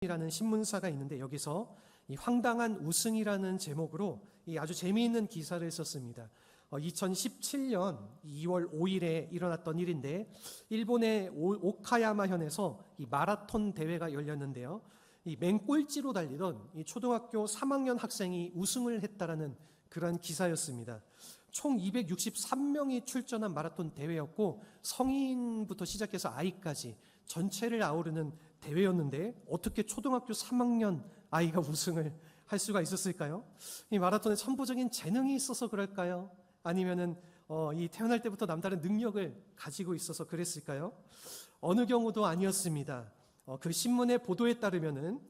이라는 신문사가 있는데 여기서 이 황당한 우승이라는 제목으로 이 아주 재미있는 기사를 썼습니다. 2017년 2월 5일에 일어났던 일인데 일본의 오카야마현에서 이 마라톤 대회가 열렸는데요. 이 맹꼴찌로 달리던 이 초등학교 3학년 학생이 우승을 했다라는 그런 기사였습니다. 총 263명이 출전한 마라톤 대회였고 성인부터 시작해서 아이까지 전체를 아우르는 대회였는데 어떻게 초등학교 3학년 아이가 우승을 할 수가 있었을까요? 이 마라톤에 천부적인 재능이 있어서 그럴까요? 아니면은 이 태어날 때부터 남다른 능력을 가지고 있어서 그랬을까요? 어느 경우도 아니었습니다. 그 신문의 보도에 따르면은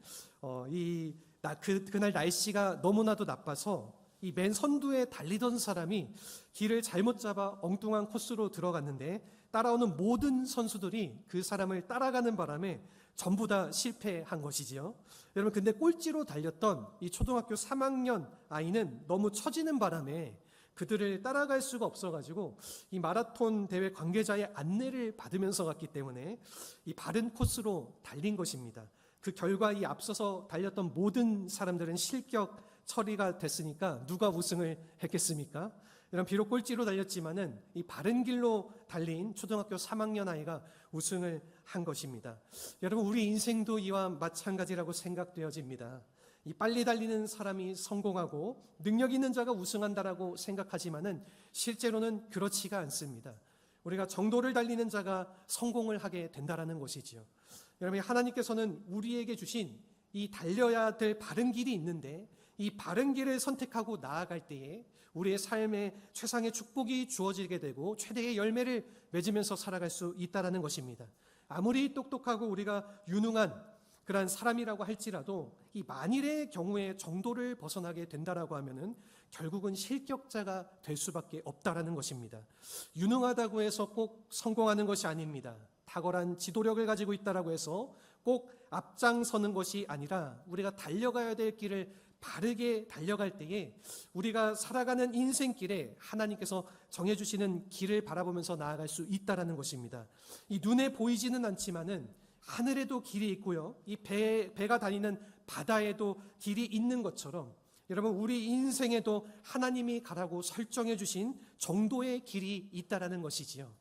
그날 날씨가 너무나도 나빠서 이 맨 선두에 달리던 사람이 길을 잘못 잡아 엉뚱한 코스로 들어갔는데 따라오는 모든 선수들이 그 사람을 따라가는 바람에 전부 다 실패한 것이지요. 여러분, 근데 꼴찌로 달렸던 이 초등학교 3학년 아이는 너무 처지는 바람에 그들을 따라갈 수가 없어가지고 이 마라톤 대회 관계자의 안내를 받으면서 갔기 때문에 이 바른 코스로 달린 것입니다. 그 결과 이 앞서서 달렸던 모든 사람들은 실격 처리가 됐으니까 누가 우승을 했겠습니까? 이런 비록 꼴찌로 달렸지만은 이 바른 길로 달린 초등학교 3학년 아이가 우승을 한 것입니다. 여러분, 우리 인생도 이와 마찬가지라고 생각되어집니다. 이 빨리 달리는 사람이 성공하고 능력 있는 자가 우승한다라고 생각하지만은 실제로는 그렇지가 않습니다. 우리가 정도를 달리는 자가 성공을 하게 된다라는 것이지요. 여러분, 하나님께서는 우리에게 주신 이 달려야 될 바른 길이 있는데 이 바른 길을 선택하고 나아갈 때에 우리의 삶에 최상의 축복이 주어지게 되고 최대의 열매를 맺으면서 살아갈 수 있다는 것입니다. 아무리 똑똑하고 우리가 유능한 그런 사람이라고 할지라도 이 만일의 경우에 정도를 벗어나게 된다라고 하면은 결국은 실격자가 될 수밖에 없다라는 것입니다. 유능하다고 해서 꼭 성공하는 것이 아닙니다. 탁월한 지도력을 가지고 있다라고 해서 꼭 앞장서는 것이 아니라 우리가 달려가야 될 길을 바르게 달려갈 때에 우리가 살아가는 인생길에 하나님께서 정해주시는 길을 바라보면서 나아갈 수 있다라는 것입니다. 이 눈에 보이지는 않지만은 하늘에도 길이 있고요. 이 배가 다니는 바다에도 길이 있는 것처럼 여러분, 우리 인생에도 하나님이 가라고 설정해 주신 정도의 길이 있다라는 것이지요.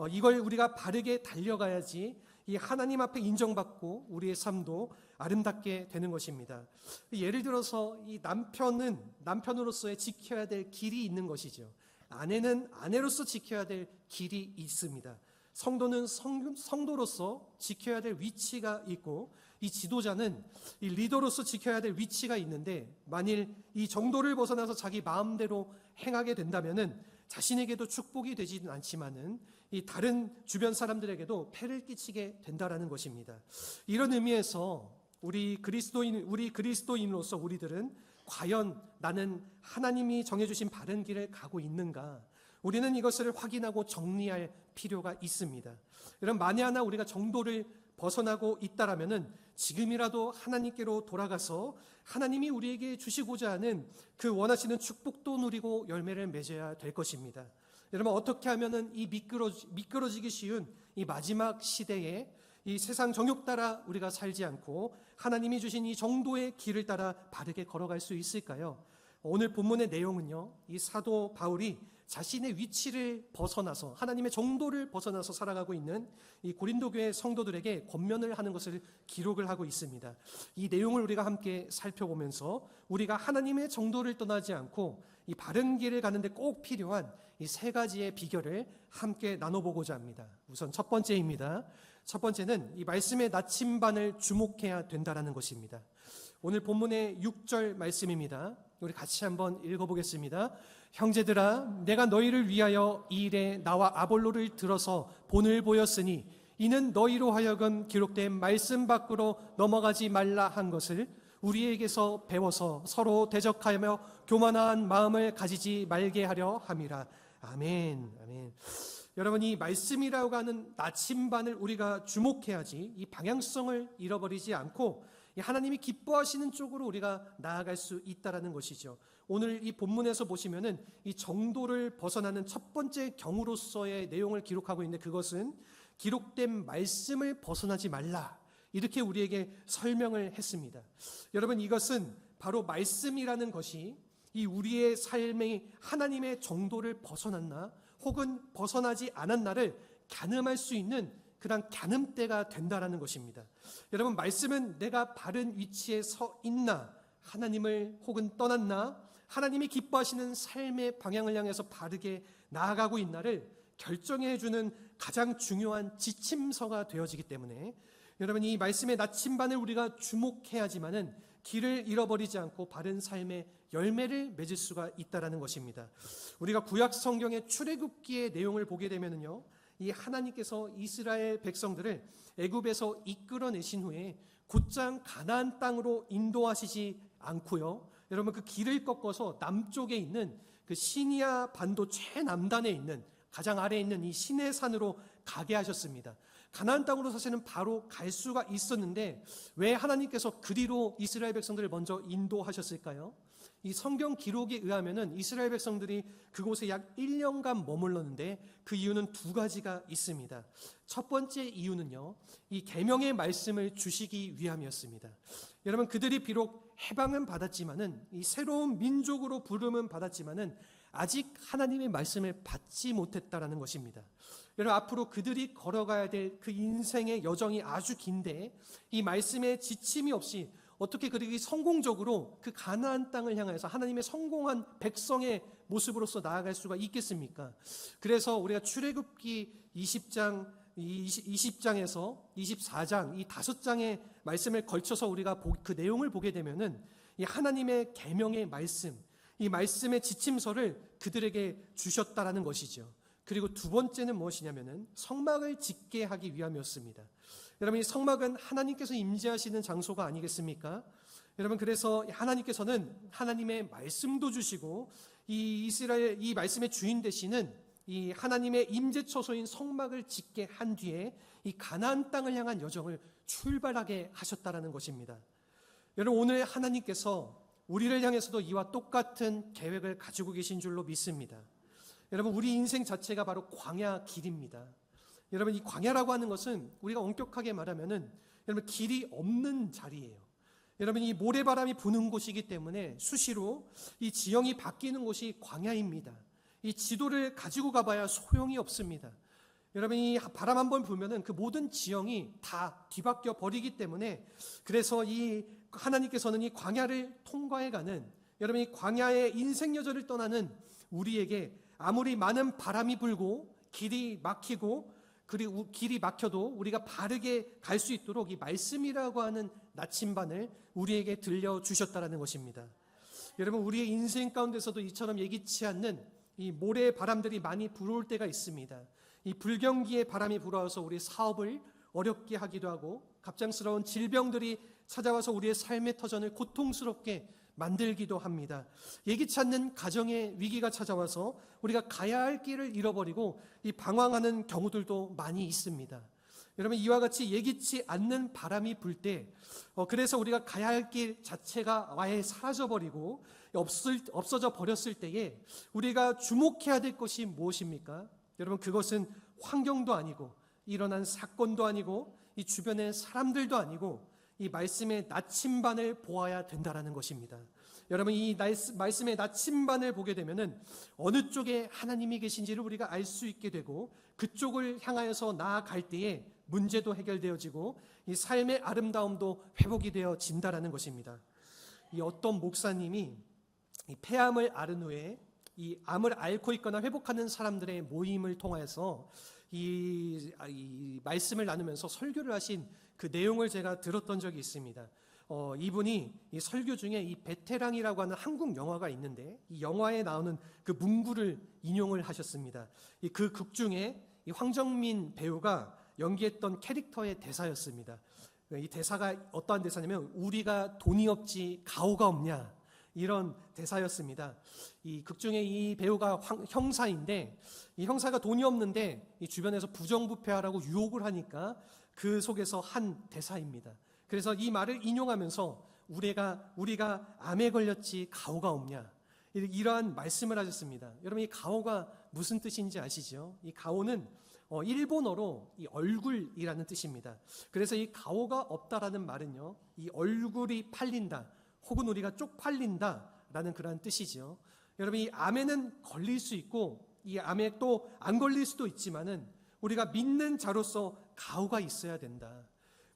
이걸 우리가 바르게 달려가야지 이 하나님 앞에 인정받고 우리의 삶도 아름답게 되는 것입니다. 예를 들어서 이 남편은 남편으로서의 지켜야 될 길이 있는 것이죠. 아내는 아내로서 지켜야 될 길이 있습니다. 성도는 성도로서 지켜야 될 위치가 있고 이 지도자는 이 리더로서 지켜야 될 위치가 있는데 만일 이 정도를 벗어나서 자기 마음대로 행하게 된다면은 자신에게도 축복이 되지는 않지만은 이 다른 주변 사람들에게도 폐를 끼치게 된다라는 것입니다. 이런 의미에서 우리 그리스도인으로서 우리들은 과연 나는 하나님이 정해주신 바른 길을 가고 있는가? 우리는 이것을 확인하고 정리할 필요가 있습니다. 여러분, 만에 하나 우리가 정도를 벗어나고 있다라면은 지금이라도 하나님께로 돌아가서 하나님이 우리에게 주시고자 하는 그 원하시는 축복도 누리고 열매를 맺어야 될 것입니다. 여러분, 어떻게 하면은 이 미끄러지기 쉬운 이 마지막 시대에 이 세상 정욕 따라 우리가 살지 않고 하나님이 주신 이 정도의 길을 따라 바르게 걸어갈 수 있을까요? 오늘 본문의 내용은요, 이 사도 바울이 자신의 위치를 벗어나서 하나님의 정도를 벗어나서 살아가고 있는 이 고린도 교회 성도들에게 권면을 하는 것을 기록을 하고 있습니다. 이 내용을 우리가 함께 살펴보면서 우리가 하나님의 정도를 떠나지 않고 이 바른 길을 가는데 꼭 필요한 이 세 가지의 비결을 함께 나눠보고자 합니다. 우선 첫 번째입니다. 첫 번째는 이 말씀의 나침반을 주목해야 된다는 것입니다. 오늘 본문의 6절 말씀입니다. 우리 같이 한번 읽어보겠습니다. 형제들아, 내가 너희를 위하여 이 일에 나와 아볼로를 들어서 본을 보였으니 이는 너희로 하여금 기록된 말씀 밖으로 넘어가지 말라 한 것을 우리에게서 배워서 서로 대적하며 교만한 마음을 가지지 말게 하려 함이라. 아멘. 아멘. 여러분, 이 말씀이라고 하는 나침반을 우리가 주목해야지 이 방향성을 잃어버리지 않고 하나님이 기뻐하시는 쪽으로 우리가 나아갈 수 있다라는 것이죠. 오늘 이 본문에서 보시면은 이 정도를 벗어나는 첫 번째 경우로서의 내용을 기록하고 있는데 그것은 기록된 말씀을 벗어나지 말라. 이렇게 우리에게 설명을 했습니다. 여러분, 이것은 바로 말씀이라는 것이 이 우리의 삶의 하나님의 정도를 벗어났나 혹은 벗어나지 않았나를 가늠할 수 있는 그런 가늠대가 된다라는 것입니다. 여러분, 말씀은 내가 바른 위치에 서 있나, 하나님을 혹은 떠났나, 하나님이 기뻐하시는 삶의 방향을 향해서 바르게 나아가고 있나를 결정해 주는 가장 중요한 지침서가 되어지기 때문에 여러분, 이 말씀의 나침반을 우리가 주목해야지만은 길을 잃어버리지 않고 바른 삶의 열매를 맺을 수가 있다라는 것입니다. 우리가 구약 성경의 출애굽기의 내용을 보게 되면은요, 이 하나님께서 이스라엘 백성들을 애굽에서 이끌어내신 후에 곧장 가나안 땅으로 인도하시지 않고요, 여러분, 그 길을 꺾어서 남쪽에 있는 그 시니아 반도 최남단에 있는 가장 아래에 있는 이 시내산으로 가게 하셨습니다. 가나안 땅으로 사실은 바로 갈 수가 있었는데 왜 하나님께서 그리로 이스라엘 백성들을 먼저 인도하셨을까요? 이 성경 기록에 의하면은 이스라엘 백성들이 그곳에 약 1년간 머물렀는데 그 이유는 두 가지가 있습니다. 첫 번째 이유는요, 이 계명의 말씀을 주시기 위함이었습니다. 여러분, 그들이 비록 해방은 받았지만은, 이 새로운 민족으로 부름은 받았지만은 아직 하나님의 말씀을 받지 못했다라는 것입니다. 여러분, 앞으로 그들이 걸어가야 될 그 인생의 여정이 아주 긴데 이 말씀의 지침이 없이 어떻게 그들이 성공적으로 그 가나안 땅을 향해서 하나님의 성공한 백성의 모습으로서 나아갈 수가 있겠습니까? 그래서 우리가 출애굽기 20장에서 24장 이 5장의 말씀을 걸쳐서 우리가 그 내용을 보게 되면은 이 하나님의 계명의 말씀, 이 말씀의 지침서를 그들에게 주셨다라는 것이죠. 그리고 두 번째는 무엇이냐면은 성막을 짓게 하기 위함이었습니다. 여러분, 이 성막은 하나님께서 임재하시는 장소가 아니겠습니까? 여러분, 그래서 하나님께서는 하나님의 말씀도 주시고 이 이스라엘 이 말씀의 주인 되시는 이 하나님의 임재처소인 성막을 짓게 한 뒤에 이 가나안 땅을 향한 여정을 출발하게 하셨다라는 것입니다. 여러분, 오늘 하나님께서 우리를 향해서도 이와 똑같은 계획을 가지고 계신 줄로 믿습니다. 여러분, 우리 인생 자체가 바로 광야 길입니다. 여러분, 이 광야라고 하는 것은 우리가 엄격하게 말하면은 여러분, 길이 없는 자리예요. 여러분, 이 모래바람이 부는 곳이기 때문에 수시로 이 지형이 바뀌는 곳이 광야입니다. 이 지도를 가지고 가봐야 소용이 없습니다. 여러분, 이 바람 한번 불면은 그 모든 지형이 다 뒤바뀌어 버리기 때문에 그래서 이 하나님께서는 이 광야를 통과해가는, 여러분, 이 광야의 인생 여정을 떠나는 우리에게 아무리 많은 바람이 불고 길이 막히고 그리고 길이 막혀도 우리가 바르게 갈 수 있도록 이 말씀이라고 하는 나침반을 우리에게 들려주셨다라는 것입니다. 여러분, 우리의 인생 가운데서도 이처럼 예기치 않는 이 모래 바람들이 많이 불어올 때가 있습니다. 이 불경기의 바람이 불어와서 우리 사업을 어렵게 하기도 하고 갑작스러운 질병들이 찾아와서 우리의 삶의 터전을 고통스럽게 만들기도 합니다. 예기치 않는 가정의 위기가 찾아와서 우리가 가야 할 길을 잃어버리고 이 방황하는 경우들도 많이 있습니다. 여러분, 이와 같이 예기치 않는 바람이 불 때 그래서 우리가 가야 할 길 자체가 아예 사라져버리고 없어져 버렸을 때에 우리가 주목해야 될 것이 무엇입니까? 여러분, 그것은 환경도 아니고 일어난 사건도 아니고 이 주변의 사람들도 아니고 이 말씀의 나침반을 보아야 된다라는 것입니다. 여러분, 이 말씀의 나침반을 보게 되면은 어느 쪽에 하나님이 계신지를 우리가 알 수 있게 되고 그쪽을 향하여서 나아갈 때에 문제도 해결되어지고 이 삶의 아름다움도 회복이 되어진다라는 것입니다. 이 어떤 목사님이 이 폐암을 앓은 후에 이 암을 앓고 있거나 회복하는 사람들의 모임을 통해서 이 말씀을 나누면서 설교를 하신 그 내용을 제가 들었던 적이 있습니다. 이분이 이 설교 중에 이 베테랑이라고 하는 한국 영화가 있는데 이 영화에 나오는 그 문구를 인용을 하셨습니다. 그 극 중에 이 황정민 배우가 연기했던 캐릭터의 대사였습니다. 이 대사가 어떠한 대사냐면 우리가 돈이 없지 가오가 없냐, 이런 대사였습니다. 이 극 중에 이 배우가 형사인데 이 형사가 돈이 없는데 이 주변에서 부정부패하라고 유혹을 하니까 그 속에서 한 대사입니다. 그래서 이 말을 인용하면서 우리가 암에 걸렸지 가오가 없냐, 이러한 말씀을 하셨습니다. 여러분, 이 가오가 무슨 뜻인지 아시죠? 이 가오는 일본어로 이 얼굴이라는 뜻입니다. 그래서 이 가오가 없다라는 말은요, 이 얼굴이 팔린다 혹은 우리가 쪽팔린다라는 그러한 뜻이죠. 여러분, 이 암에는 걸릴 수 있고 이 암에 또 안 걸릴 수도 있지만은 우리가 믿는 자로서 가오가 있어야 된다.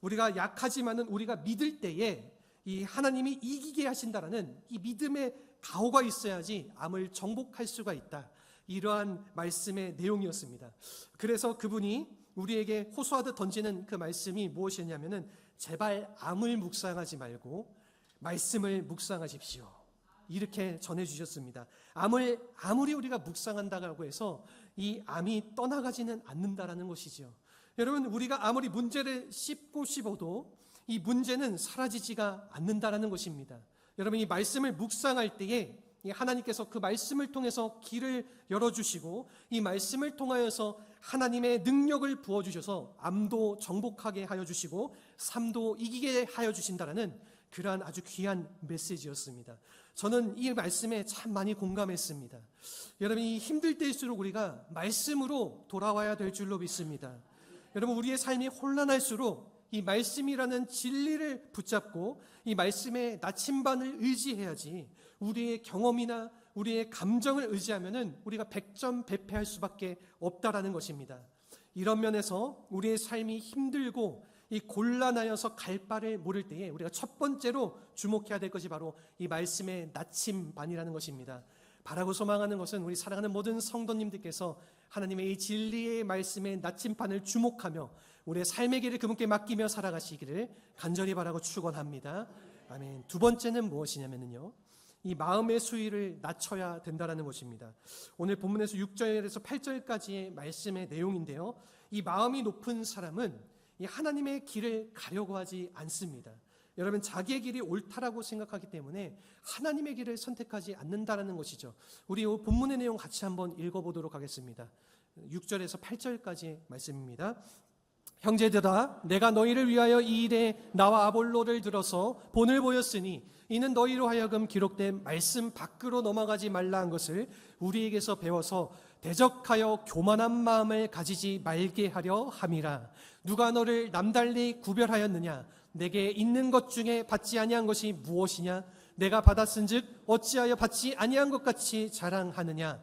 우리가 약하지만은 우리가 믿을 때에 이 하나님이 이기게 하신다라는 이 믿음의 가오가 있어야지 암을 정복할 수가 있다. 이러한 말씀의 내용이었습니다. 그래서 그분이 우리에게 호소하듯 던지는 그 말씀이 무엇이었냐면은 제발 암을 묵상하지 말고 말씀을 묵상하십시오. 이렇게 전해주셨습니다. 암을 아무리 우리가 묵상한다고 해서 이 암이 떠나가지는 않는다라는 것이죠. 여러분, 우리가 아무리 문제를 씹어도 이 문제는 사라지지가 않는다라는 것입니다. 여러분, 이 말씀을 묵상할 때에 하나님께서 그 말씀을 통해서 길을 열어주시고 이 말씀을 통하여서 하나님의 능력을 부어주셔서 암도 정복하게 하여 주시고 삶도 이기게 하여 주신다라는 그러한 아주 귀한 메시지였습니다. 저는 이 말씀에 참 많이 공감했습니다. 여러분, 이 힘들 때일수록 우리가 말씀으로 돌아와야 될 줄로 믿습니다. 여러분, 우리의 삶이 혼란할수록 이 말씀이라는 진리를 붙잡고 이 말씀의 나침반을 의지해야지 우리의 경험이나 우리의 감정을 의지하면은 우리가 백전백패할 수밖에 없다라는 것입니다. 이런 면에서 우리의 삶이 힘들고 이 곤란하여서 갈 바를 모를 때에 우리가 첫 번째로 주목해야 될 것이 바로 이 말씀의 나침반이라는 것입니다. 바라고 소망하는 것은 우리 사랑하는 모든 성도님들께서 하나님의 이 진리의 말씀의 나침반을 주목하며 우리의 삶의 길을 그분께 맡기며 살아가시기를 간절히 바라고 축원합니다. 아멘. 두 번째는 무엇이냐면요, 이 마음의 수위를 낮춰야 된다는 것입니다. 오늘 본문에서 6절에서 8절까지의 말씀의 내용인데요, 이 마음이 높은 사람은 이 하나님의 길을 가려고 하지 않습니다. 여러분, 자기의 길이 옳다라고 생각하기 때문에 하나님의 길을 선택하지 않는다라는 것이죠. 우리 이 본문의 내용 같이 한번 읽어보도록 하겠습니다. 6절에서 8절까지 말씀입니다. 형제들아, 내가 너희를 위하여 이 일에 나와 아볼로를 들어서 본을 보였으니 이는 너희로 하여금 기록된 말씀 밖으로 넘어가지 말라 한 것을 우리에게서 배워서 대적하여 교만한 마음을 가지지 말게 하려 함이라. 누가 너를 남달리 구별하였느냐? 내게 있는 것 중에 받지 아니한 것이 무엇이냐? 내가 받았은즉 어찌하여 받지 아니한 것 같이 자랑하느냐?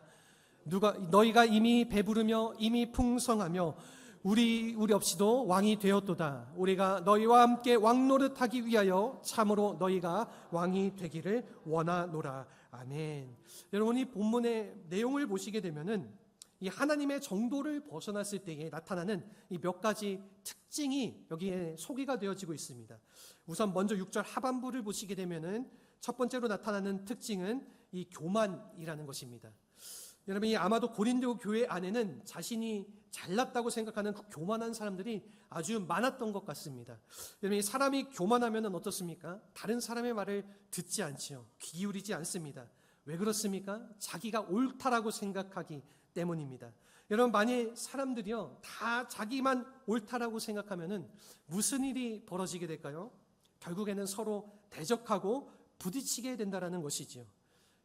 너희가 이미 배부르며 이미 풍성하며 우리 없이도 왕이 되었도다. 우리가 너희와 함께 왕노릇하기 위하여 참으로 너희가 왕이 되기를 원하노라. 아멘. 여러분, 이 본문의 내용을 보시게 되면은 이 하나님의 정도를 벗어났을 때에 나타나는 이 몇 가지 특징이 여기에 소개가 되어지고 있습니다. 우선 먼저 6절 하반부를 보시게 되면은 첫 번째로 나타나는 특징은 이 교만이라는 것입니다. 여러분, 이 아마도 고린도 교회 안에는 자신이 잘났다고 생각하는 그 교만한 사람들이 아주 많았던 것 같습니다. 여러분, 이 사람이 교만하면 어떻습니까? 다른 사람의 말을 듣지 않지요. 귀 기울이지 않습니다. 왜 그렇습니까? 자기가 옳다라고 생각하기 때문입니다. 여러분, 만일 사람들이요 다 자기만 옳다라고 생각하면은 무슨 일이 벌어지게 될까요? 결국에는 서로 대적하고 부딪히게 된다라는 것이지요.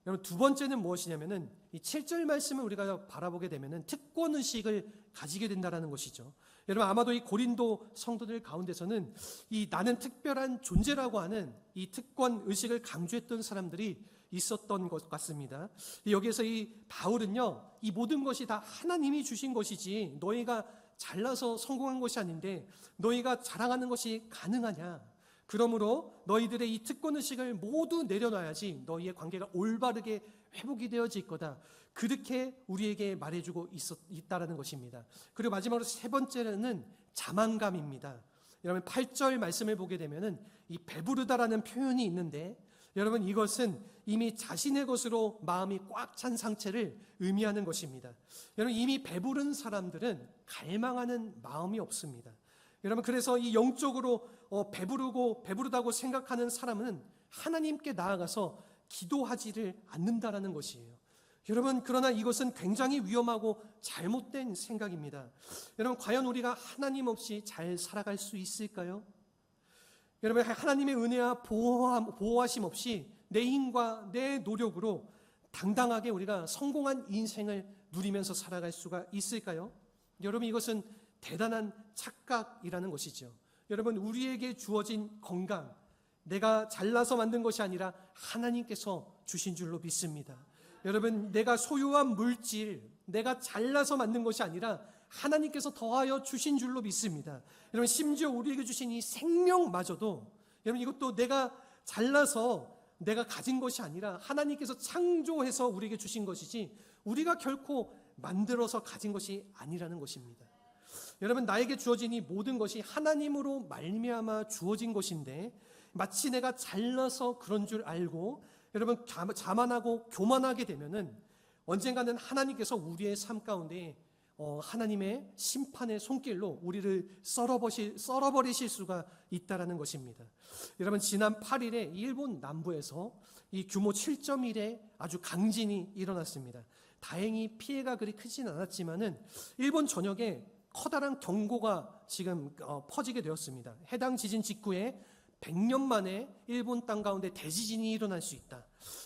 여러분, 두 번째는 무엇이냐면은 이 7절 말씀을 우리가 바라보게 되면은 특권 의식을 가지게 된다라는 것이죠. 여러분, 아마도 이 고린도 성도들 가운데서는 이 나는 특별한 존재라고 하는 이 특권 의식을 강조했던 사람들이 있었던 것 같습니다. 여기에서 이 바울은요, 이 모든 것이 다 하나님이 주신 것이지 너희가 잘나서 성공한 것이 아닌데 너희가 자랑하는 것이 가능하냐? 그러므로 너희들의 이 특권의식을 모두 내려놔야지 너희의 관계가 올바르게 회복이 되어질 거다. 그렇게 우리에게 말해주고 있다라는 것입니다. 그리고 마지막으로 세 번째는 자만감입니다. 여러분, 8절 말씀을 보게 되면은 이 배부르다라는 표현이 있는데, 여러분, 이것은 이미 자신의 것으로 마음이 꽉 찬 상태를 의미하는 것입니다. 여러분, 이미 배부른 사람들은 갈망하는 마음이 없습니다. 여러분, 그래서 이 영적으로 배부르다고 생각하는 사람은 하나님께 나아가서 기도하지를 않는다라는 것이에요. 여러분, 그러나 이것은 굉장히 위험하고 잘못된 생각입니다. 여러분, 과연 우리가 하나님 없이 잘 살아갈 수 있을까요? 여러분, 하나님의 은혜와 보호하심 없이 내 힘과 내 노력으로 당당하게 우리가 성공한 인생을 누리면서 살아갈 수가 있을까요? 여러분, 이것은 대단한 착각이라는 것이죠. 여러분, 우리에게 주어진 건강, 내가 잘나서 만든 것이 아니라 하나님께서 주신 줄로 믿습니다. 여러분, 내가 소유한 물질, 내가 잘나서 만든 것이 아니라 하나님께서 더하여 주신 줄로 믿습니다. 여러분, 심지어 우리에게 주신 이 생명마저도, 여러분, 이것도 내가 잘나서 내가 가진 것이 아니라 하나님께서 창조해서 우리에게 주신 것이지 우리가 결코 만들어서 가진 것이 아니라는 것입니다. 여러분, 나에게 주어진 이 모든 것이 하나님으로 말미암아 주어진 것인데, 마치 내가 잘나서 그런 줄 알고 여러분 자만하고 교만하게 되면은 언젠가는 하나님께서 우리의 삶 가운데 하나님의 심판의 손길로 우리를 썰어버리실 수가 있다라는 것입니다. 여러분, 지난 8일에 일본 남부에서 이 규모 7.1의 아주 강진이 일어났습니다. 다행히 피해가 그리 크진 않았지만은 일본 전역에 커다란 경고가 지금 퍼지게 되었습니다. 해당 지진 직후에 100년 만에 일본 땅 가운데 대지진이 일어날 수 있다.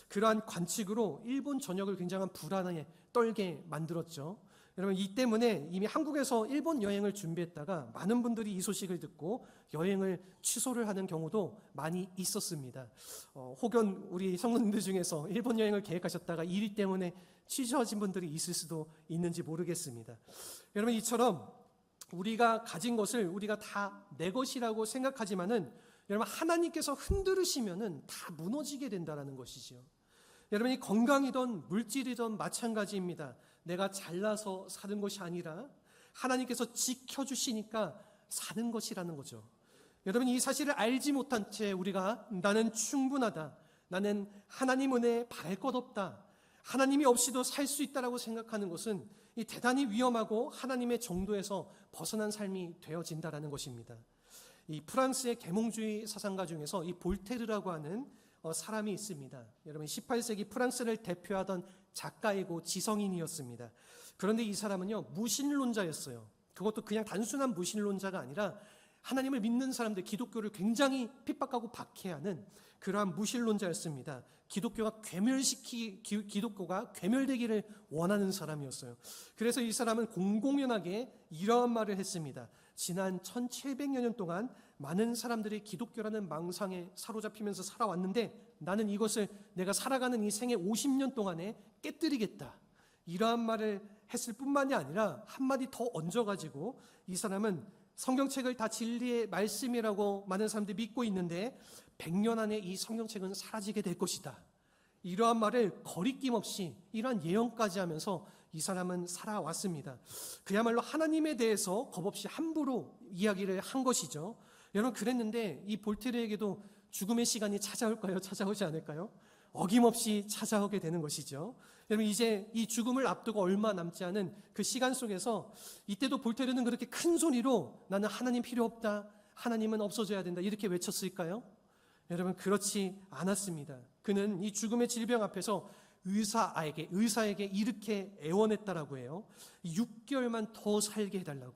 그러한 관측으로 일본 전역을 굉장한 불안에 떨게 만들었죠. 여러분, 이 때문에 이미 한국에서 일본 여행을 준비했다가 많은 분들이 이 소식을 듣고 여행을 취소를 하는 경우도 많이 있었습니다. 혹은 우리 성도님들 중에서 일본 여행을 계획하셨다가 일 때문에 취소하신 분들이 있을 수도 있는지 모르겠습니다. 여러분, 이처럼 우리가 가진 것을 우리가 다 내 것이라고 생각하지만은 여러분, 하나님께서 흔들으시면은 다 무너지게 된다라는 것이죠. 여러분, 이 건강이든 물질이든 마찬가지입니다. 내가 잘나서 사는 것이 아니라 하나님께서 지켜주시니까 사는 것이라는 거죠. 여러분, 이 사실을 알지 못한 채 우리가 나는 충분하다, 나는 하나님 은혜에 바랄 것 없다, 하나님이 없이도 살 수 있다라고 생각하는 것은 이 대단히 위험하고 하나님의 정도에서 벗어난 삶이 되어진다라는 것입니다. 이 프랑스의 계몽주의 사상가 중에서 이 볼테르라고 하는 사람이 있습니다. 여러분, 18세기 프랑스를 대표하던 작가이고 지성인이었습니다. 그런데 이 사람은요, 무신론자였어요. 그것도 그냥 단순한 무신론자가 아니라 하나님을 믿는 사람들, 기독교를 굉장히 핍박하고 박해하는 그러한 무신론자였습니다. 기독교가 괴멸되기를 원하는 사람이었어요. 그래서 이 사람은 공공연하게 이러한 말을 했습니다. 지난 1700여 년 동안 많은 사람들이 기독교라는 망상에 사로잡히면서 살아왔는데 나는 이것을 내가 살아가는 이 생애 50년 동안에 깨뜨리겠다. 이러한 말을 했을 뿐만이 아니라 한마디 더 얹어가지고 이 사람은 성경책을 다 진리의 말씀이라고 많은 사람들이 믿고 있는데 100년 안에 이 성경책은 사라지게 될 것이다. 이러한 말을 거리낌 없이 이러한 예언까지 하면서 이 사람은 살아왔습니다. 그야말로 하나님에 대해서 겁없이 함부로 이야기를 한 것이죠. 여러분, 그랬는데 이 볼테르에게도 죽음의 시간이 찾아올까요? 찾아오지 않을까요? 어김없이 찾아오게 되는 것이죠. 여러분, 이제 이 죽음을 앞두고 얼마 남지 않은 그 시간 속에서 이때도 볼테르는 그렇게 큰 소리로 나는 하나님 필요 없다, 하나님은 없어져야 된다 이렇게 외쳤을까요? 여러분, 그렇지 않았습니다. 그는 이 죽음의 질병 앞에서 의사에게 이렇게 애원했다라고 해요. 6개월만 더 살게 해달라고.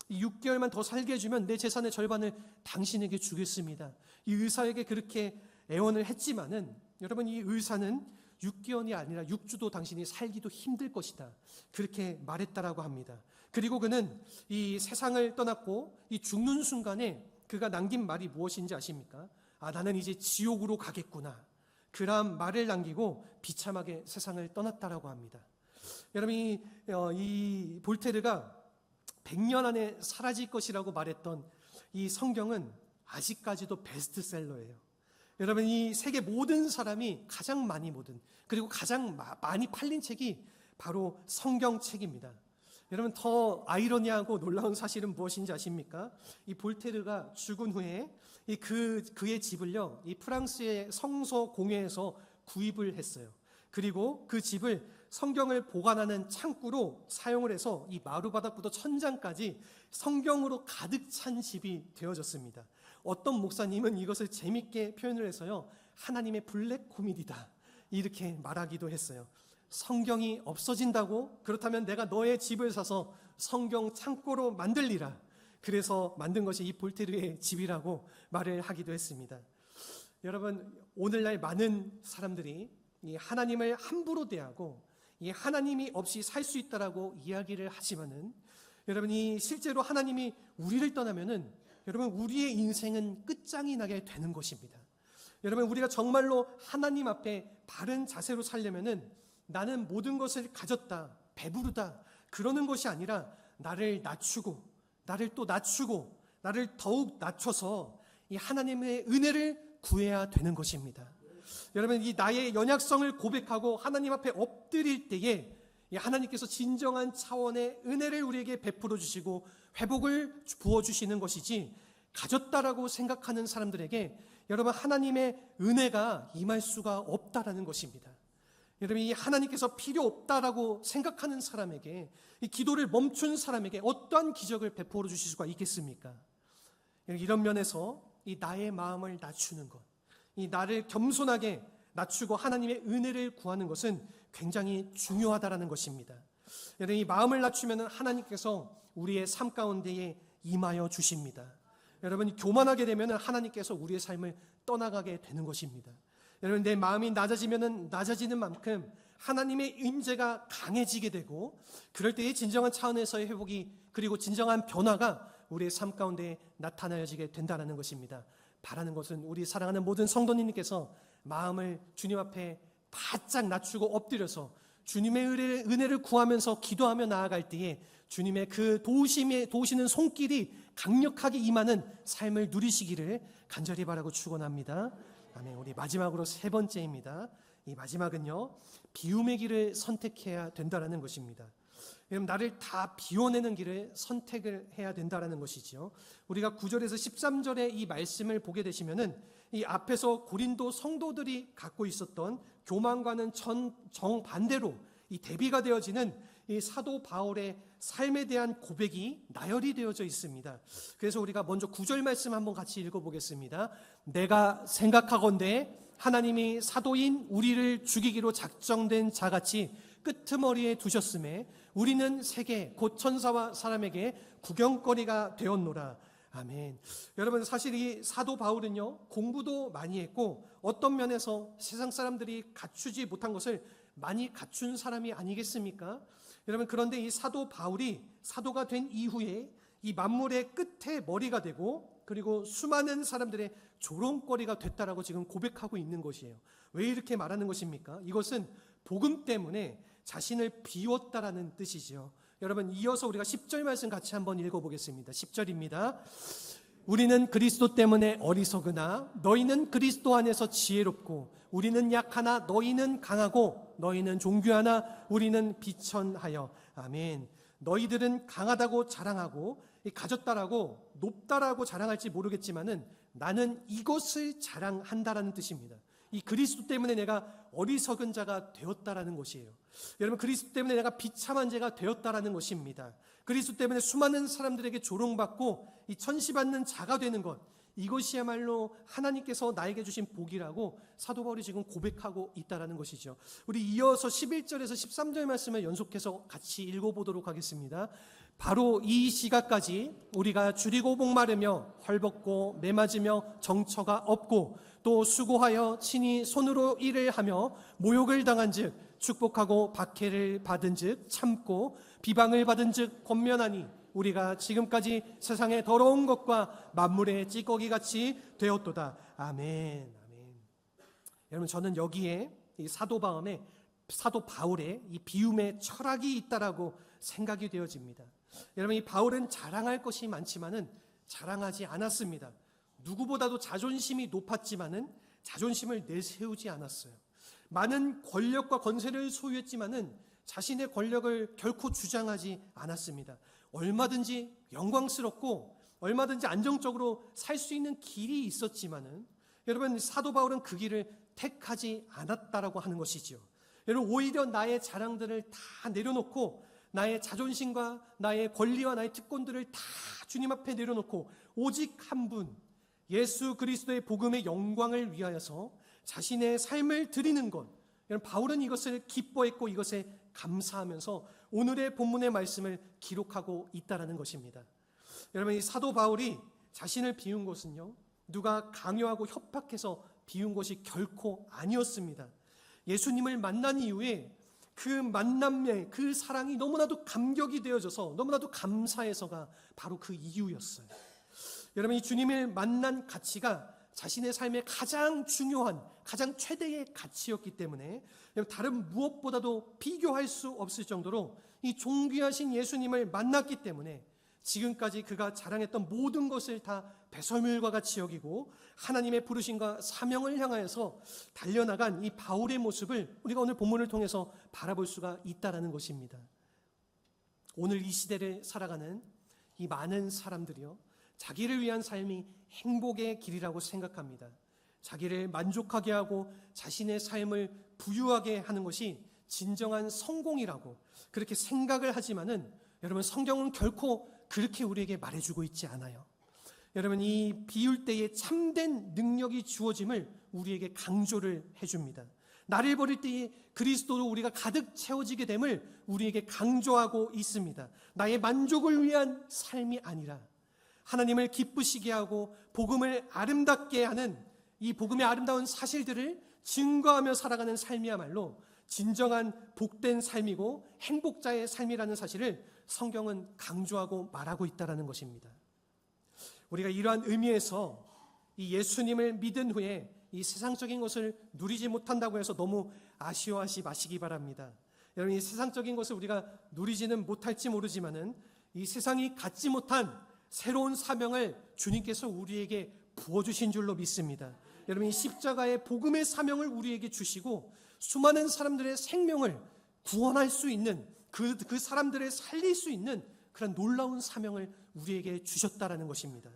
6개월만 더 살게 해주면 내 재산의 절반을 당신에게 주겠습니다. 이 의사에게 그렇게 애원을 했지만은 여러분, 이 의사는 6개월이 아니라 6주도 당신이 살기도 힘들 것이다. 그렇게 말했다라고 합니다. 그리고 그는 이 세상을 떠났고 이 죽는 순간에 그가 남긴 말이 무엇인지 아십니까? 나는 이제 지옥으로 가겠구나. 그러한 말을 남기고 비참하게 세상을 떠났다라고 합니다. 여러분, 이 볼테르가 100년 안에 사라질 것이라고 말했던 이 성경은 아직까지도 베스트셀러예요. 여러분, 이 세계 모든 사람이 가장 많이 그리고 가장 많이 팔린 책이 바로 성경책입니다. 여러분, 더 아이러니하고 놀라운 사실은 무엇인지 아십니까? 이 볼테르가 죽은 후에 그의 집을요, 이 프랑스의 성서 공회에서 구입을 했어요. 그리고 그 집을 성경을 보관하는 창구로 사용을 해서 이 마루바닥부터 천장까지 성경으로 가득 찬 집이 되어졌습니다. 어떤 목사님은 이것을 재밌게 표현을 해서요, 하나님의 블랙 코미디다 이렇게 말하기도 했어요. 성경이 없어진다고? 그렇다면 내가 너의 집을 사서 성경 창고로 만들리라. 그래서 만든 것이 이 볼테르의 집이라고 말을 하기도 했습니다. 여러분, 오늘날 많은 사람들이 이 하나님을 함부로 대하고 이 하나님이 없이 살 수 있다라고 이야기를 하지만은 여러분이 실제로 하나님이 우리를 떠나면은 여러분 우리의 인생은 끝장이 나게 되는 것입니다. 여러분 우리가 정말로 하나님 앞에 바른 자세로 살려면은 나는 모든 것을 가졌다, 배부르다 그러는 것이 아니라 나를 낮추고 나를 또 낮추고 나를 더욱 낮춰서 이 하나님의 은혜를 구해야 되는 것입니다. 여러분 이 나의 연약성을 고백하고 하나님 앞에 엎드릴 때에 하나님께서 진정한 차원의 은혜를 우리에게 베풀어 주시고 회복을 부어주시는 것이지, 가졌다라고 생각하는 사람들에게 여러분 하나님의 은혜가 임할 수가 없다라는 것입니다. 여러분 이 하나님께서 필요 없다라고 생각하는 사람에게, 이 기도를 멈춘 사람에게 어떠한 기적을 베풀어 주실 수가 있겠습니까? 이런 면에서 이 나의 마음을 낮추는 것, 이 나를 겸손하게 낮추고 하나님의 은혜를 구하는 것은 굉장히 중요하다라는 것입니다. 여러분 이 마음을 낮추면 하나님께서 우리의 삶 가운데에 임하여 주십니다. 여러분 교만하게 되면 하나님께서 우리의 삶을 떠나가게 되는 것입니다. 여러분 내 마음이 낮아지면 낮아지는 만큼 하나님의 임재가 강해지게 되고, 그럴 때의 진정한 차원에서의 회복이 그리고 진정한 변화가 우리의 삶 가운데 나타나지게 된다는 것입니다. 바라는 것은 우리 사랑하는 모든 성도님께서 마음을 주님 앞에 바짝 낮추고 엎드려서 주님의 은혜를 구하면서 기도하며 나아갈 때에 주님의 그 도우시는 손길이 강력하게 임하는 삶을 누리시기를 간절히 바라고 축원합니다. 아멘. 우리 마지막으로 세 번째입니다. 이 마지막은요, 비움의 길을 선택해야 된다는 것입니다. 여러분 나를 다 비워내는 길을 선택을 해야 된다는 것이죠. 우리가 9절에서 13절의 이 말씀을 보게 되시면은 이 앞에서 고린도 성도들이 갖고 있었던 교만과는 정반대로 이 대비가 되어지는 이 사도 바울의 삶에 대한 고백이 나열이 되어져 있습니다. 그래서 우리가 먼저 9절 말씀 한번 같이 읽어보겠습니다. 내가 생각하건대 하나님이 사도인 우리를 죽이기로 작정된 자같이 끄트머리에 두셨음에 우리는 세계 곧 천사와 사람에게 구경거리가 되었노라. 아멘. 여러분 사실 이 사도 바울은요 공부도 많이 했고 어떤 면에서 세상 사람들이 갖추지 못한 것을 많이 갖춘 사람이 아니겠습니까? 여러분 그런데 이 사도 바울이 사도가 된 이후에 이 만물의 끝에 머리가 되고 그리고 수많은 사람들의 조롱거리가 됐다라고 지금 고백하고 있는 것이에요. 왜 이렇게 말하는 것입니까? 이것은 복음 때문에 자신을 비웠다라는 뜻이죠. 여러분 이어서 우리가 10절 말씀 같이 한번 읽어보겠습니다. 10절입니다. 우리는 그리스도 때문에 어리석으나 너희는 그리스도 안에서 지혜롭고 우리는 약하나 너희는 강하고 너희는 존귀하나 우리는 비천하여. 아멘. 너희들은 강하다고 자랑하고 가졌다라고 높다라고 자랑할지 모르겠지만은 나는 이것을 자랑한다라는 뜻입니다. 이 그리스도 때문에 내가 어리석은 자가 되었다라는 것이에요. 여러분 그리스도 때문에 내가 비참한 자가 되었다라는 것입니다. 그리스도 때문에 수많은 사람들에게 조롱받고 이 천시받는 자가 되는 것, 이것이야말로 하나님께서 나에게 주신 복이라고 사도 바울이 지금 고백하고 있다라는 것이죠. 우리 이어서 11절에서 13절 말씀을 연속해서 같이 읽어보도록 하겠습니다. 바로 이 시각까지 우리가 줄이고 목마르며 헐벗고 매맞으며 정처가 없고 또 수고하여 친히 손으로 일을 하며 모욕을 당한 즉 축복하고 박해를 받은 즉 참고 비방을 받은 즉 권면하니 우리가 지금까지 세상의 더러운 것과 만물의 찌꺼기같이 되었도다. 아멘. 아멘. 여러분 저는 여기에 이 사도 바울의 이 비움의 철학이 있다라고 생각이 되어집니다. 여러분 이 바울은 자랑할 것이 많지만은 자랑하지 않았습니다. 누구보다도 자존심이 높았지만은 자존심을 내세우지 않았어요. 많은 권력과 권세를 소유했지만은 자신의 권력을 결코 주장하지 않았습니다. 얼마든지 영광스럽고 얼마든지 안정적으로 살 수 있는 길이 있었지만은 여러분 사도 바울은 그 길을 택하지 않았다라고 하는 것이죠. 여러분 오히려 나의 자랑들을 다 내려놓고 나의 자존심과 나의 권리와 나의 특권들을 다 주님 앞에 내려놓고 오직 한 분 예수 그리스도의 복음의 영광을 위하여서 자신의 삶을 드리는 것, 여러분 바울은 이것을 기뻐했고 이것에 감사하면서 오늘의 본문의 말씀을 기록하고 있다라는 것입니다. 여러분 이 사도 바울이 자신을 비운 것은요 누가 강요하고 협박해서 비운 것이 결코 아니었습니다. 예수님을 만난 이후에 그 만남의 그 사랑이 너무나도 감격이 되어져서 너무나도 감사해서가 바로 그 이유였어요. 여러분, 이 주님을 만난 가치가 자신의 삶의 가장 중요한, 가장 최대의 가치였기 때문에 다른 무엇보다도 비교할 수 없을 정도로 이 존귀하신 예수님을 만났기 때문에 지금까지 그가 자랑했던 모든 것을 다 배설물과 같이 여기고 하나님의 부르심과 사명을 향하여서 달려나간 이 바울의 모습을 우리가 오늘 본문을 통해서 바라볼 수가 있다는 것입니다. 오늘 이 시대를 살아가는 이 많은 사람들이요, 자기를 위한 삶이 행복의 길이라고 생각합니다. 자기를 만족하게 하고 자신의 삶을 부유하게 하는 것이 진정한 성공이라고 그렇게 생각을 하지만은, 여러분, 성경은 결코 그렇게 우리에게 말해주고 있지 않아요. 여러분, 이 비울 때에 참된 능력이 주어짐을 우리에게 강조를 해줍니다. 나를 버릴 때에 그리스도로 우리가 가득 채워지게 됨을 우리에게 강조하고 있습니다. 나의 만족을 위한 삶이 아니라 하나님을 기쁘시게 하고 복음을 아름답게 하는 이 복음의 아름다운 사실들을 증거하며 살아가는 삶이야말로 진정한 복된 삶이고 행복자의 삶이라는 사실을 성경은 강조하고 말하고 있다는 것입니다. 우리가 이러한 의미에서 이 예수님을 믿은 후에 이 세상적인 것을 누리지 못한다고 해서 너무 아쉬워하지 마시기 바랍니다. 여러분, 이 세상적인 것을 우리가 누리지는 못할지 모르지만은 이 세상이 갖지 못한 새로운 사명을 주님께서 우리에게 부어주신 줄로 믿습니다. 여러분, 이 십자가의 복음의 사명을 우리에게 주시고 수많은 사람들의 생명을 구원할 수 있는 그 사람들을 살릴 수 있는 그런 놀라운 사명을 우리에게 주셨다라는 것입니다.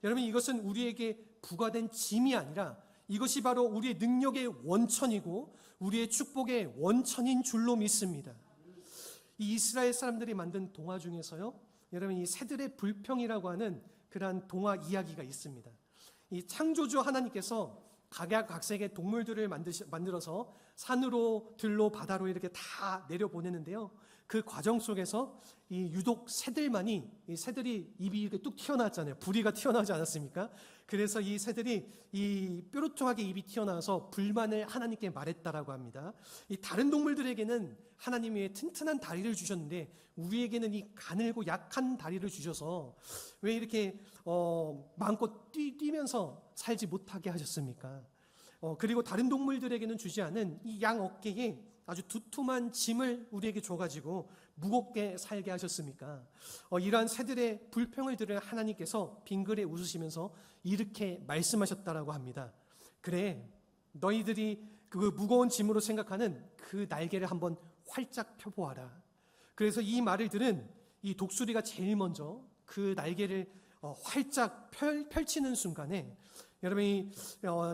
여러분, 이것은 우리에게 부과된 짐이 아니라 이것이 바로 우리의 능력의 원천이고 우리의 축복의 원천인 줄로 믿습니다. 이 이스라엘 사람들이 만든 동화 중에서요, 여러분, 이 새들의 불평이라고 하는 그러한 동화 이야기가 있습니다. 이 창조주 하나님께서 각양각색의 동물들을 만들어서 산으로 들로 바다로 이렇게 다 내려보내는데요, 그 과정 속에서 이 유독 새들만이, 이 새들이 입이 이렇게 뚝 튀어나왔잖아요. 부리가 튀어나오지 않았습니까? 그래서 이 새들이 이 뾰루퉁하게 입이 튀어나와서 불만을 하나님께 말했다라고 합니다. 이 다른 동물들에게는 하나님이 튼튼한 다리를 주셨는데 우리에게는 이 가늘고 약한 다리를 주셔서 왜 이렇게 마음껏 뛰면서 살지 못하게 하셨습니까? 그리고 다른 동물들에게는 주지 않은 이 양 어깨에 아주 두툼한 짐을 우리에게 줘가지고 무겁게 살게 하셨습니까? 이러한 새들의 불평을 들은 하나님께서 빙그레 웃으시면서 이렇게 말씀하셨다라고 합니다. 그래, 너희들이 그 무거운 짐으로 생각하는 그 날개를 한번 활짝 펴보아라. 그래서 이 말을 들은 이 독수리가 제일 먼저 그 날개를 활짝 펼치는 순간에 여러분이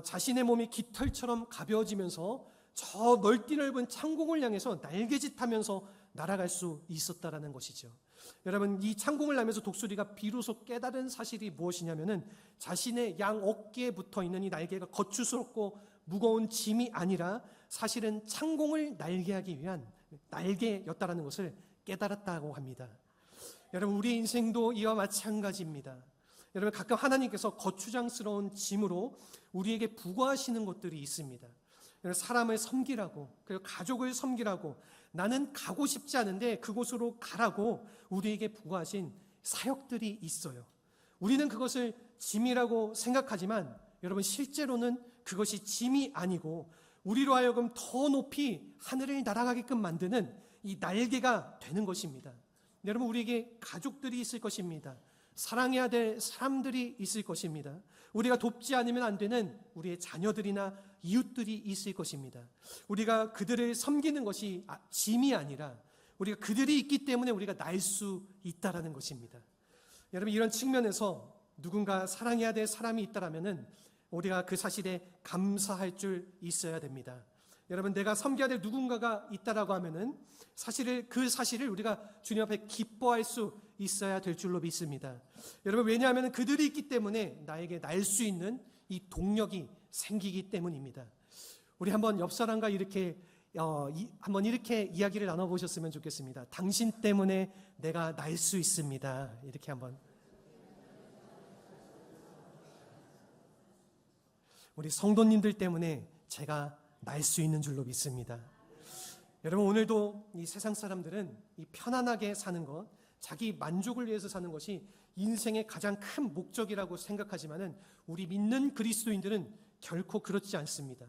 자신의 몸이 깃털처럼 가벼워지면서 저 넓은 창공을 향해서 날개짓하면서 날아갈 수 있었다라는 것이죠. 여러분, 이 창공을 나면서 독수리가 비로소 깨달은 사실이 무엇이냐면은 자신의 양 어깨에 붙어 있는 이 날개가 거추스럽고 무거운 짐이 아니라 사실은 창공을 날개하기 위한 날개였다라는 것을 깨달았다고 합니다. 여러분, 우리 인생도 이와 마찬가지입니다. 여러분, 가끔 하나님께서 거추장스러운 짐으로 우리에게 부과하시는 것들이 있습니다. 사람을 섬기라고, 그리고 가족을 섬기라고, 나는 가고 싶지 않은데 그곳으로 가라고 우리에게 부과하신 사역들이 있어요. 우리는 그것을 짐이라고 생각하지만 여러분, 실제로는 그것이 짐이 아니고 우리로 하여금 더 높이 하늘을 날아가게끔 만드는 이 날개가 되는 것입니다. 여러분, 우리에게 가족들이 있을 것입니다. 사랑해야 될 사람들이 있을 것입니다. 우리가 돕지 않으면 안 되는 우리의 자녀들이나 이웃들이 있을 것입니다. 우리가 그들을 섬기는 것이 짐이 아니라 우리가 그들이 있기 때문에 우리가 날 수 있다라는 것입니다. 여러분, 이런 측면에서 누군가 사랑해야 될 사람이 있다라면은 우리가 그 사실에 감사할 줄 있어야 됩니다. 여러분, 내가 섬겨야 될 누군가가 있다라고 하면은 그 사실을 우리가 주님 앞에 기뻐할 수 있어야 될 줄로 믿습니다. 여러분, 왜냐하면 그들이 있기 때문에 나에게 날 수 있는 이 동력이 생기기 때문입니다. 우리 한번 옆 사람과 한번 이렇게 이야기를 나눠보셨으면 좋겠습니다. 당신 때문에 내가 날 수 있습니다. 이렇게 한번. 우리 성도님들 때문에 제가 날 수 있는 줄로 믿습니다. 여러분, 오늘도 이 세상 사람들은 이 편안하게 사는 것, 자기 만족을 위해서 사는 것이 인생의 가장 큰 목적이라고 생각하지만은 우리 믿는 그리스도인들은 결코 그렇지 않습니다.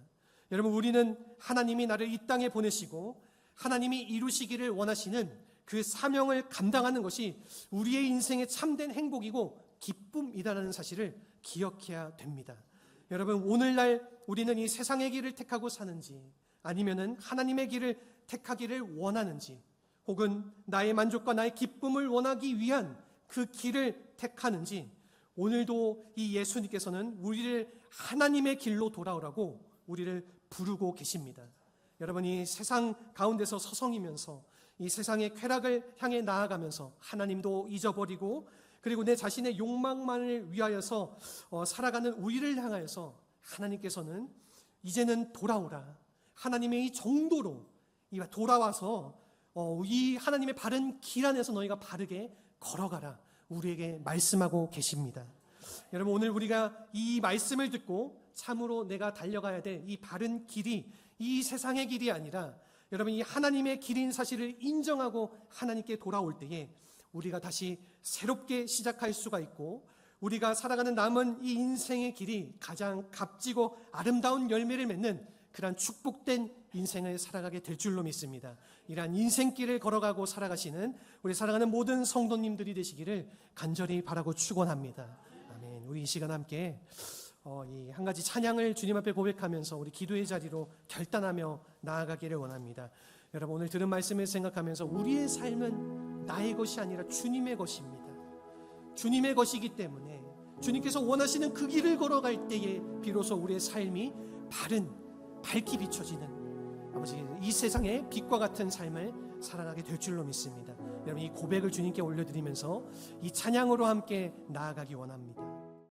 여러분, 우리는 하나님이 나를 이 땅에 보내시고 하나님이 이루시기를 원하시는 그 사명을 감당하는 것이 우리의 인생의 참된 행복이고 기쁨이라는 사실을 기억해야 됩니다. 여러분, 오늘날 우리는 이 세상의 길을 택하고 사는지 아니면은 하나님의 길을 택하기를 원하는지, 혹은 나의 만족과 나의 기쁨을 원하기 위한 그 길을 택하는지, 오늘도 이 예수님께서는 우리를 하나님의 길로 돌아오라고 우리를 부르고 계십니다. 여러분, 이 세상 가운데서 서성이면서 이 세상의 쾌락을 향해 나아가면서 하나님도 잊어버리고, 그리고 내 자신의 욕망만을 위하여서 살아가는 우리를 향하여서 하나님께서는 이제는 돌아오라, 하나님의 이 정도로 돌아와서 이 하나님의 바른 길 안에서 너희가 바르게 걸어가라, 우리에게 말씀하고 계십니다. 여러분, 오늘 우리가 이 말씀을 듣고 참으로 내가 달려가야 될 이 바른 길이 이 세상의 길이 아니라 여러분 이 하나님의 길인 사실을 인정하고 하나님께 돌아올 때에 우리가 다시 새롭게 시작할 수가 있고, 우리가 살아가는 남은 이 인생의 길이 가장 값지고 아름다운 열매를 맺는 그러한 축복된 인생을 살아가게 될 줄로 믿습니다. 이러한 인생길을 걸어가고 살아가시는 우리 사랑하는 모든 성도님들이 되시기를 간절히 바라고 축원합니다. 아멘. 우리 이 시간 함께 이 한 가지 찬양을 주님 앞에 고백하면서 우리 기도의 자리로 결단하며 나아가기를 원합니다. 여러분, 오늘 들은 말씀을 생각하면서 우리의 삶은 나의 것이 아니라 주님의 것입니다. 주님의 것이기 때문에 주님께서 원하시는 그 길을 걸어갈 때에 비로소 우리의 삶이 밝게 비춰지는 아버지 이 세상의 빛과 같은 삶을 살아가게 될 줄로 믿습니다. 여러분, 이 고백을 주님께 올려드리면서 이 찬양으로 함께 나아가기 원합니다.